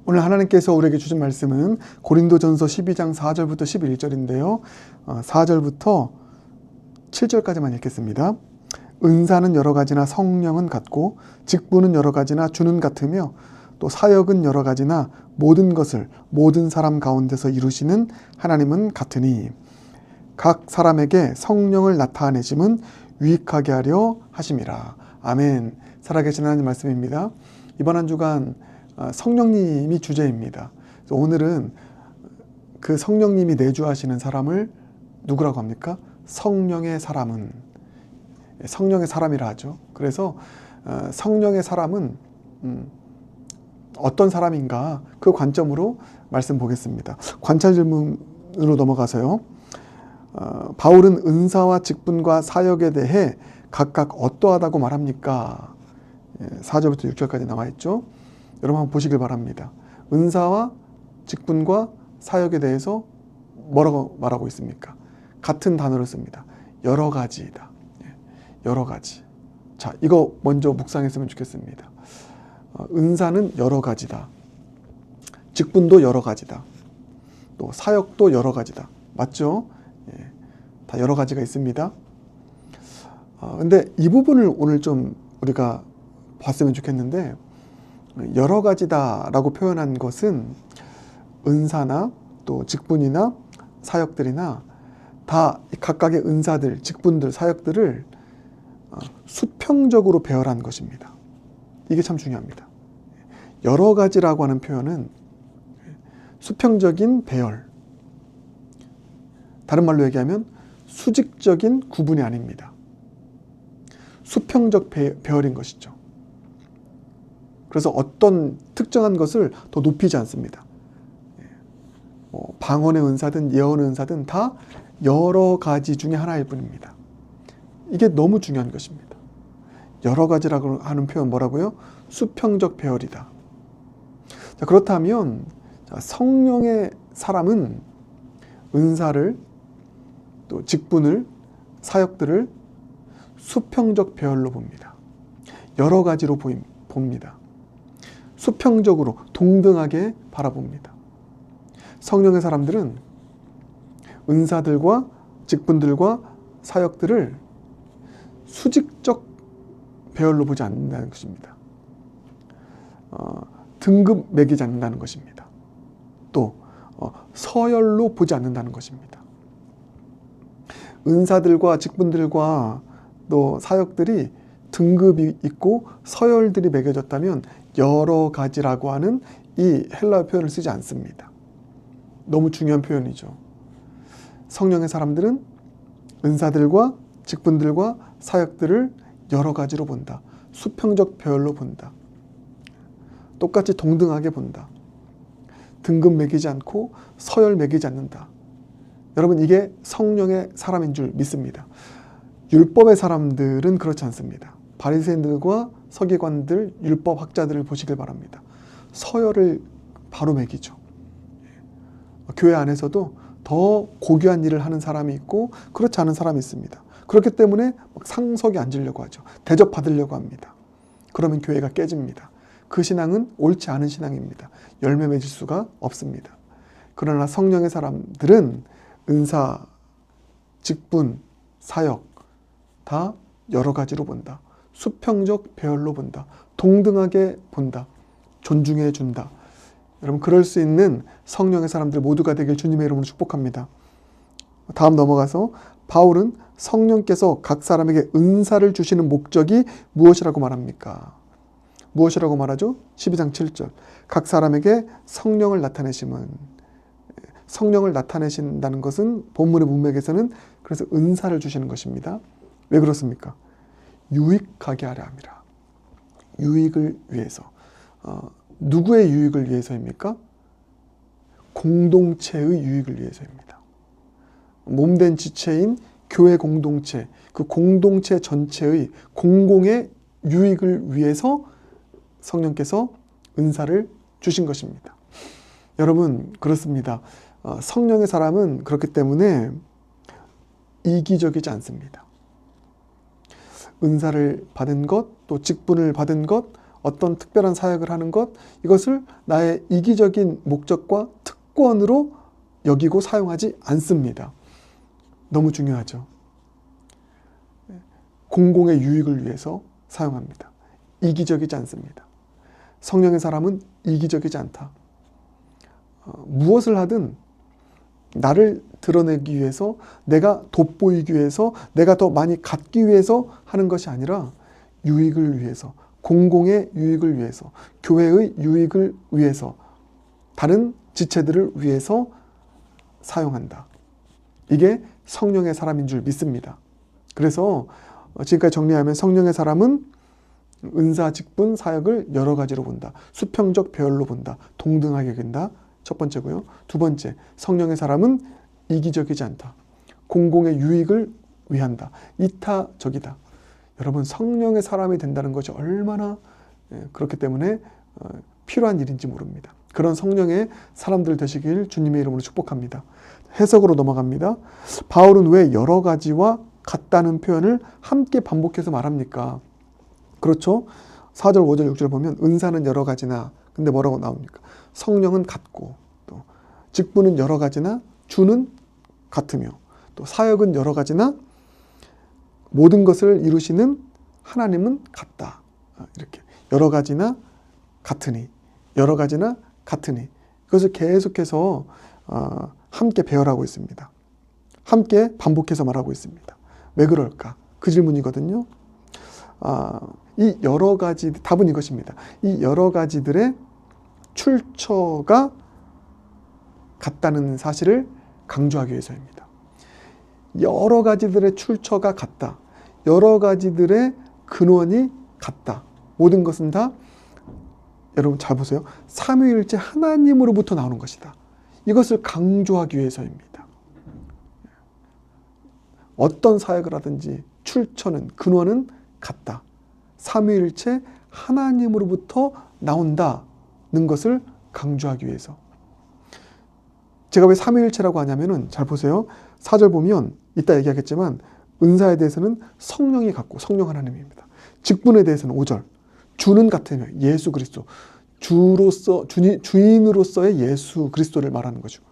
오늘 하나님께서 우리에게 주신 말씀은 고린도전서 12장 4절부터 11절인데요. 4절부터 7절까지만 읽겠습니다. 은사는 여러 가지나 성령은 같고 직분은 여러 가지나 주는 같으며 또 사역은 여러 가지나 모든 것을 모든 사람 가운데서 이루시는 하나님은 같으니 각 사람에게 성령을 나타내심은 유익하게 하려 하심이라. 아멘. 살아계신 하나님 말씀입니다. 이번 한 주간 성령님이 주제입니다. 오늘은 그 성령님이 내주하시는 사람을 누구라고 합니까? 성령의 사람은, 성령의 사람이라 하죠. 그래서 성령의 사람은 어떤 사람인가, 그 관점으로 말씀 보겠습니다. 관찰 질문으로 넘어가서요. 바울은 은사와 직분과 사역에 대해 각각 어떠하다고 말합니까? 4절부터 6절까지 나와 있죠. 여러분 한번 보시길 바랍니다. 은사와 직분과 사역에 대해서 뭐라고 말하고 있습니까? 같은 단어를 씁니다. 여러 가지이다. 여러 가지. 자, 이거 먼저 묵상했으면 좋겠습니다. 은사는 여러 가지다. 직분도 여러 가지다. 또 사역도 여러 가지다. 맞죠? 다 여러 가지가 있습니다. 근데 이 부분을 오늘 좀 우리가 봤으면 좋겠는데, 여러 가지다라고 표현한 것은 은사나 또 직분이나 사역들이나 다 각각의 은사들, 직분들, 사역들을 수평적으로 배열한 것입니다. 이게 참 중요합니다. 여러 가지라고 하는 표현은 수평적인 배열, 다른 말로 얘기하면 수직적인 구분이 아닙니다. 수평적 배열인 것이죠. 그래서 어떤 특정한 것을 더 높이지 않습니다. 방언의 은사든 예언의 은사든 다 여러 가지 중에 하나일 뿐입니다. 이게 너무 중요한 것입니다. 여러 가지라고 하는 표현 뭐라고요? 수평적 배열이다. 자, 그렇다면 성령의 사람은 은사를 또 직분을 사역들을 수평적 배열로 봅니다. 여러 가지로 봅니다. 수평적으로 동등하게 바라봅니다. 성령의 사람들은 은사들과 직분들과 사역들을 수직적 배열로 보지 않는다는 것입니다. 등급 매기지 않는다는 것입니다. 또 서열로 보지 않는다는 것입니다. 은사들과 직분들과 또 사역들이 등급이 있고 서열들이 매겨졌다면 여러 가지라고 하는 이 헬라어 표현을 쓰지 않습니다. 너무 중요한 표현이죠. 성령의 사람들은 은사들과 직분들과 사역들을 여러 가지로 본다. 수평적 배열로 본다. 똑같이 동등하게 본다. 등급 매기지 않고 서열 매기지 않는다. 여러분, 이게 성령의 사람인 줄 믿습니다. 율법의 사람들은 그렇지 않습니다. 바리새인들과 서기관들, 율법 학자들을 보시길 바랍니다. 서열을 바로 매기죠. 교회 안에서도 더 고귀한 일을 하는 사람이 있고 그렇지 않은 사람이 있습니다. 그렇기 때문에 상석에 앉으려고 하죠. 대접받으려고 합니다. 그러면 교회가 깨집니다. 그 신앙은 옳지 않은 신앙입니다. 열매 맺을 수가 없습니다. 그러나 성령의 사람들은 은사, 직분, 사역 다 여러 가지로 본다. 수평적 배열로 본다. 동등하게 본다. 존중해 준다. 여러분, 그럴 수 있는 성령의 사람들 모두가 되길 주님의 이름으로 축복합니다. 다음 넘어가서 바울은 성령께서 각 사람에게 은사를 주시는 목적이 무엇이라고 말합니까? 무엇이라고 말하죠? 12장 7절. 각 사람에게 성령을 나타내심은, 성령을 나타내신다는 것은 본문의 문맥에서는 그래서 은사를 주시는 것입니다. 왜 그렇습니까? 유익하게 하려 함이라. 유익을 위해서. 누구의 유익을 위해서입니까? 공동체의 유익을 위해서입니다. 몸된 지체인 교회 공동체, 그 공동체 전체의 공공의 유익을 위해서 성령께서 은사를 주신 것입니다. 여러분, 그렇습니다. 성령의 사람은 그렇기 때문에 이기적이지 않습니다. 은사를 받은 것, 또 직분을 받은 것, 어떤 특별한 사역을 하는 것, 이것을 나의 이기적인 목적과 특권으로 여기고 사용하지 않습니다. 너무 중요하죠. 공공의 유익을 위해서 사용합니다. 이기적이지 않습니다. 성령의 사람은 이기적이지 않다. 무엇을 하든 나를 드러내기 위해서, 내가 돋보이기 위해서, 내가 더 많이 갖기 위해서 하는 것이 아니라 유익을 위해서, 공공의 유익을 위해서, 교회의 유익을 위해서, 다른 지체들을 위해서 사용한다. 이게 성령의 사람인 줄 믿습니다. 그래서 지금까지 정리하면 성령의 사람은 은사, 직분, 사역을 여러 가지로 본다. 수평적 배열로 본다. 동등하게 여긴다. 첫 번째고요. 두 번째, 성령의 사람은 이기적이지 않다. 공공의 유익을 위한다. 이타적이다. 여러분, 성령의 사람이 된다는 것이 얼마나 그렇기 때문에 필요한 일인지 모릅니다. 그런 성령의 사람들 되시길 주님의 이름으로 축복합니다. 해석으로 넘어갑니다. 바울은 왜 여러 가지와 같다는 표현을 함께 반복해서 말합니까? 그렇죠? 4절, 5절, 6절 보면 은사는 여러 가지나, 근데 뭐라고 나옵니까? 성령은 같고, 또 직분은 여러 가지나 주는 같으며, 또 사역은 여러 가지나 모든 것을 이루시는 하나님은 같다. 이렇게 여러 가지나 같으니, 여러 가지나 같으니, 이것을 계속해서 함께 배열하고 있습니다. 함께 반복해서 말하고 있습니다. 왜 그럴까? 그 질문이거든요. 이 여러 가지, 답은 이것입니다. 이 여러 가지들의 출처가 같다는 사실을 강조하기 위해서입니다. 여러 가지들의 출처가 같다. 여러 가지들의 근원이 같다. 모든 것은 다, 여러분 잘 보세요. 삼위일체 하나님으로부터 나오는 것이다. 이것을 강조하기 위해서입니다. 어떤 사역을 하든지 출처는, 근원은 같다. 삼위일체 하나님으로부터 나온다는 것을 강조하기 위해서. 제가 왜 삼위일체라고 하냐면은, 잘 보세요. 4절 보면 이따 얘기하겠지만 은사에 대해서는 성령이 같고 성령 하나님입니다. 직분에 대해서는 5절 주는 같으며 예수 그리스도, 주인으로서의 예수 그리스도를 말하는 것이고,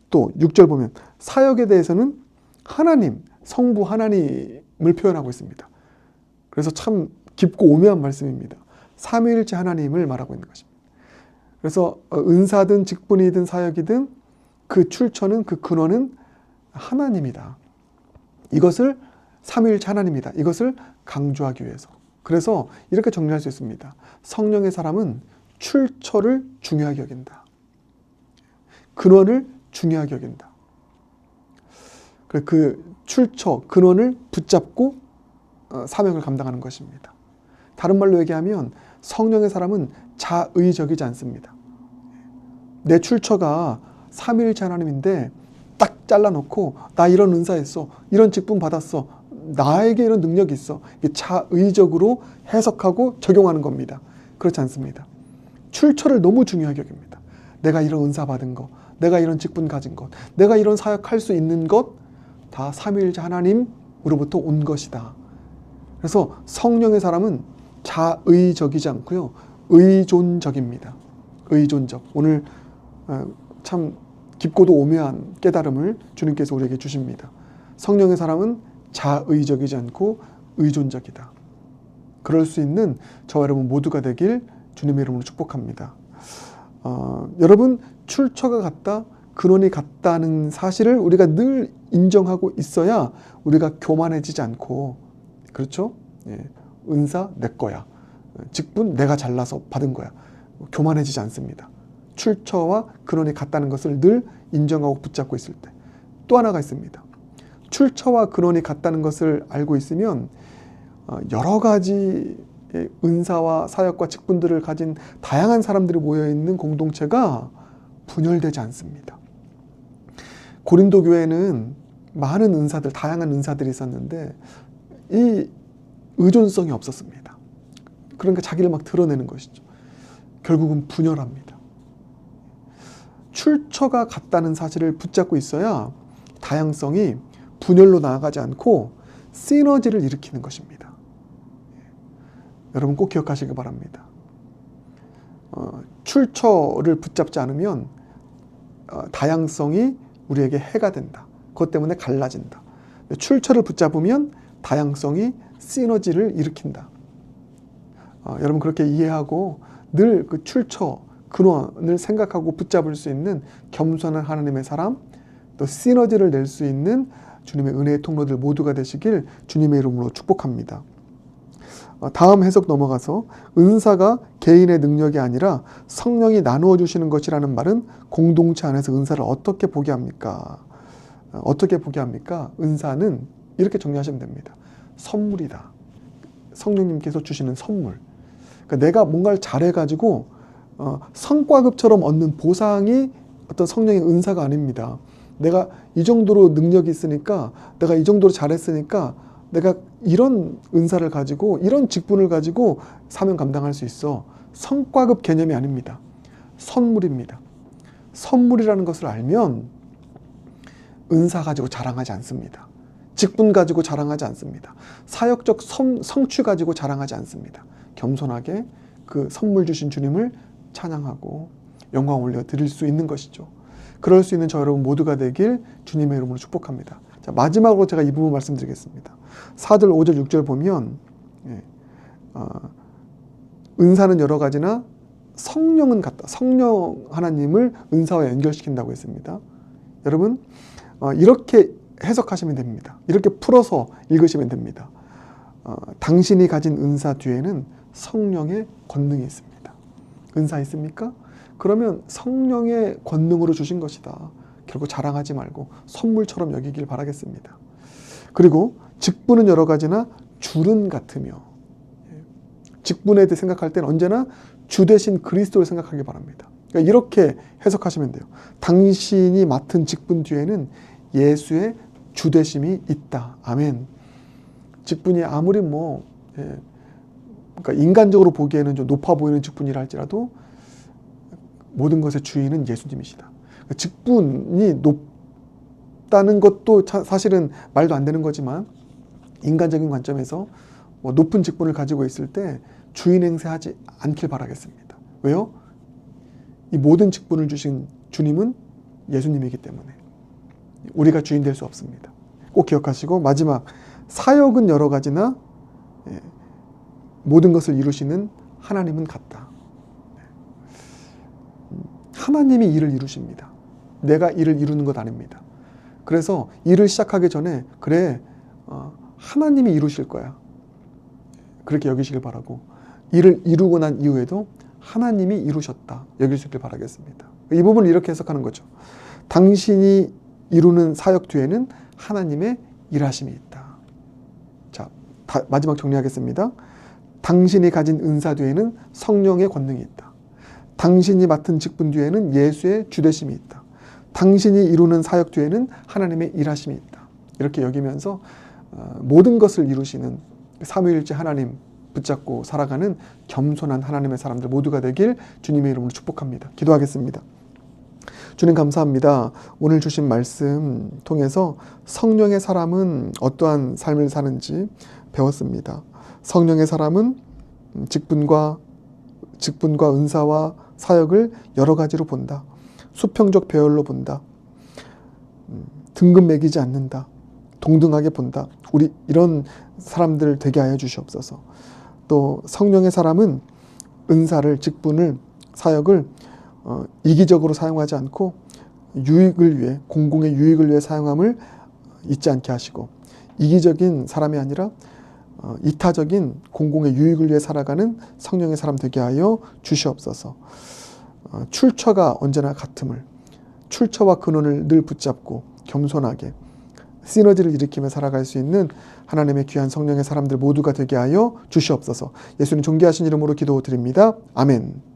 또 6절 보면 사역에 대해서는 하나님, 성부 하나님을 표현하고 있습니다. 그래서 참 깊고 오묘한 말씀입니다. 삼위일체 하나님을 말하고 있는 것입니다. 그래서 은사든 직분이든 사역이든 그 출처는, 그 근원은 하나님이다. 이것을 삼위일체 하나님이다. 이것을 강조하기 위해서. 그래서 이렇게 정리할 수 있습니다. 성령의 사람은 출처를 중요하게 여긴다. 근원을 중요하게 여긴다. 그 출처, 근원을 붙잡고 사명을 감당하는 것입니다. 다른 말로 얘기하면 성령의 사람은 자의적이지 않습니다. 내 출처가 삼위일체 하나님인데 딱 잘라놓고 나 이런 은사 있어, 이런 직분 받았어, 나에게 이런 능력이 있어, 자의적으로 해석하고 적용하는 겁니다. 그렇지 않습니다. 출처를 너무 중요하게 여깁니다. 내가 이런 은사 받은 것, 내가 이런 직분 가진 것, 내가 이런 사역할 수 있는 것 다 삼위일체 하나님으로부터 온 것이다. 그래서 성령의 사람은 자의적이지 않고요, 의존적입니다. 의존적. 오늘 참 깊고도 오묘한 깨달음을 주님께서 우리에게 주십니다. 성령의 사람은 자의적이지 않고 의존적이다. 그럴 수 있는 저와 여러분 모두가 되길 주님의 이름으로 축복합니다. 여러분, 출처가 같다, 근원이 같다는 사실을 우리가 늘 인정하고 있어야 우리가 교만해지지 않고, 그렇죠? 예, 은사 내 거야, 직분 내가 잘나서 받은 거야, 교만해지지 않습니다. 출처와 근원이 같다는 것을 늘 인정하고 붙잡고 있을 때. 또 하나가 있습니다. 출처와 근원이 같다는 것을 알고 있으면 여러 가지 은사와 사역과 직분들을 가진 다양한 사람들이 모여있는 공동체가 분열되지 않습니다. 고린도 교회는 많은 은사들, 다양한 은사들이 있었는데 이 의존성이 없었습니다. 그러니까 자기를 막 드러내는 것이죠. 결국은 분열합니다. 출처가 같다는 사실을 붙잡고 있어야 다양성이 분열로 나아가지 않고 시너지를 일으키는 것입니다. 여러분 꼭 기억하시기 바랍니다. 출처를 붙잡지 않으면 다양성이 우리에게 해가 된다. 그것 때문에 갈라진다. 출처를 붙잡으면 다양성이 시너지를 일으킨다. 여러분 그렇게 이해하고 늘 그 출처, 근원을 생각하고 붙잡을 수 있는 겸손한 하나님의 사람, 또 시너지를 낼 수 있는 주님의 은혜의 통로들 모두가 되시길 주님의 이름으로 축복합니다. 다음 해석 넘어가서 은사가 개인의 능력이 아니라 성령이 나누어 주시는 것이라는 말은 공동체 안에서 은사를 어떻게 보게 합니까? 어떻게 보게 합니까? 은사는 이렇게 정리하시면 됩니다. 선물이다. 성령님께서 주시는 선물. 그러니까 내가 뭔가를 잘해가지고 성과급처럼 얻는 보상이 어떤 성령의 은사가 아닙니다. 내가 이 정도로 능력이 있으니까, 내가 이 정도로 잘했으니까 내가 이런 은사를 가지고, 이런 직분을 가지고 사명 감당할 수 있어. 성과급 개념이 아닙니다. 선물입니다. 선물이라는 것을 알면 은사 가지고 자랑하지 않습니다. 직분 가지고 자랑하지 않습니다. 사역적 성취 가지고 자랑하지 않습니다. 겸손하게 그 선물 주신 주님을 찬양하고 영광 올려 드릴 수 있는 것이죠. 그럴 수 있는 저 여러분 모두가 되길 주님의 이름으로 축복합니다. 자, 마지막으로 제가 이 부분 말씀드리겠습니다. 4절, 5절, 6절 보면 은사는 여러 가지나 성령은 같다. 성령 하나님을 은사와 연결시킨다고 했습니다. 여러분 이렇게 해석하시면 됩니다. 이렇게 풀어서 읽으시면 됩니다. 당신이 가진 은사 뒤에는 성령의 권능이 있습니다. 은사 있습니까? 그러면 성령의 권능으로 주신 것이다. 결국 자랑하지 말고 선물처럼 여기길 바라겠습니다. 그리고 직분은 여러 가지나 줄은 같으며, 직분에 대해 생각할 때는 언제나 주 대신 그리스도를 생각하기 바랍니다. 그러니까 이렇게 해석하시면 돼요. 당신이 맡은 직분 뒤에는 예수의 주되심이 있다. 아멘. 직분이 아무리 그러니까 인간적으로 보기에는 좀 높아 보이는 직분이라 할지라도 모든 것의 주인은 예수님이시다. 그러니까 직분이 높다는 것도 사실은 말도 안 되는 거지만 인간적인 관점에서 높은 직분을 가지고 있을 때 주인 행세하지 않길 바라겠습니다. 왜요? 이 모든 직분을 주신 주님은 예수님이기 때문에 우리가 주인 될 수 없습니다. 꼭 기억하시고, 마지막, 사역은 여러 가지나 모든 것을 이루시는 하나님은 같다. 하나님이 일을 이루십니다. 내가 일을 이루는 것 아닙니다. 그래서 일을 시작하기 전에 그래, 하나님이 이루실 거야. 그렇게 여기시길 바라고, 일을 이루고 난 이후에도 하나님이 이루셨다 여길 수 있길 바라겠습니다. 이 부분을 이렇게 해석하는 거죠. 당신이 이루는 사역 뒤에는 하나님의 일하심이 있다. 자, 마지막 정리하겠습니다. 당신이 가진 은사 뒤에는 성령의 권능이 있다. 당신이 맡은 직분 뒤에는 예수의 주되심이 있다. 당신이 이루는 사역 뒤에는 하나님의 일하심이 있다. 이렇게 여기면서 모든 것을 이루시는 삼위일체 하나님 붙잡고 살아가는 겸손한 하나님의 사람들 모두가 되길 주님의 이름으로 축복합니다. 기도하겠습니다. 주님 감사합니다. 오늘 주신 말씀 통해서 성령의 사람은 어떠한 삶을 사는지 배웠습니다. 성령의 사람은 직분과 은사와 사역을 여러 가지로 본다. 수평적 배열로 본다. 등급 매기지 않는다. 동등하게 본다. 우리 이런 사람들 되게 하여 주시옵소서. 또 성령의 사람은 은사를, 직분을, 사역을 이기적으로 사용하지 않고 유익을 위해, 공공의 유익을 위해 사용함을 잊지 않게 하시고, 이기적인 사람이 아니라 이타적인 공공의 유익을 위해 살아가는 성령의 사람 되게 하여 주시옵소서. 출처가 언제나 같음을, 출처와 근원을 늘 붙잡고 겸손하게 시너지를 일으키며 살아갈 수 있는 하나님의 귀한 성령의 사람들 모두가 되게 하여 주시옵소서. 예수님 존귀하신 이름으로 기도드립니다. 아멘.